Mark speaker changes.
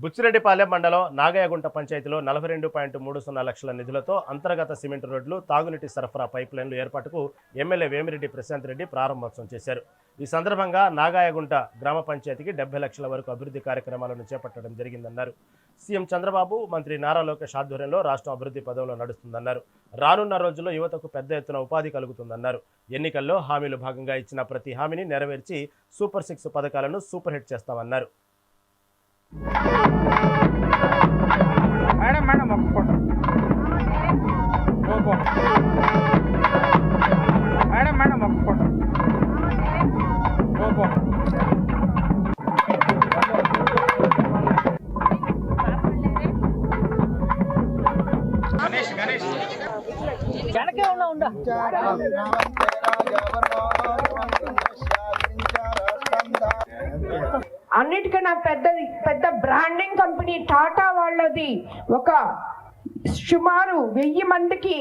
Speaker 1: బుచ్చిరెడ్డిపాలెం మండలం నాగయ్యగుంట పంచాయతీలో 42.30 లక్షల నిధులతో అంతర్గత సిమెంట్ రోడ్లు, తాగునీటి సరఫరా పైప్లైన్లు ఏర్పాటుకు ఎమ్మెల్యే వేమిరెడ్డి ప్రశాంత్ రెడ్డి ప్రారంభోత్సవం చేశారు. ఈ సందర్భంగా నాగయ్యగుంట గ్రామ పంచాయతీకి 70 లక్షల వరకు అభివృద్ధి కార్యక్రమాలను చేపట్టడం జరిగిందన్నారు. సీఎం చంద్రబాబు, మంత్రి నారా లోకేష్ ఆధ్వర్యంలో రాష్ట్రం అభివృద్ధి పదంలో నడుస్తుందన్నారు. రానున్న రోజుల్లో యువతకు పెద్ద ఎత్తున ఉపాధి కలుగుతుందన్నారు. ఎన్నికల్లో హామీలు భాగంగా ఇచ్చిన ప్రతి హామీని నెరవేర్చి సూపర్ 6 పథకాలను సూపర్ హిట్ చేస్తామన్నారు.
Speaker 2: మేడం మేడం ఒక ఫోటో మేడం మేడం ఒక ఫోటో గణేష్ వెనకే ఉండా
Speaker 3: అన్నిటికన్నా పెద్ద బ్రాండింగ్ కంపెనీ టాటా వాళ్ళది ఒక సుమారు 1000 మందికి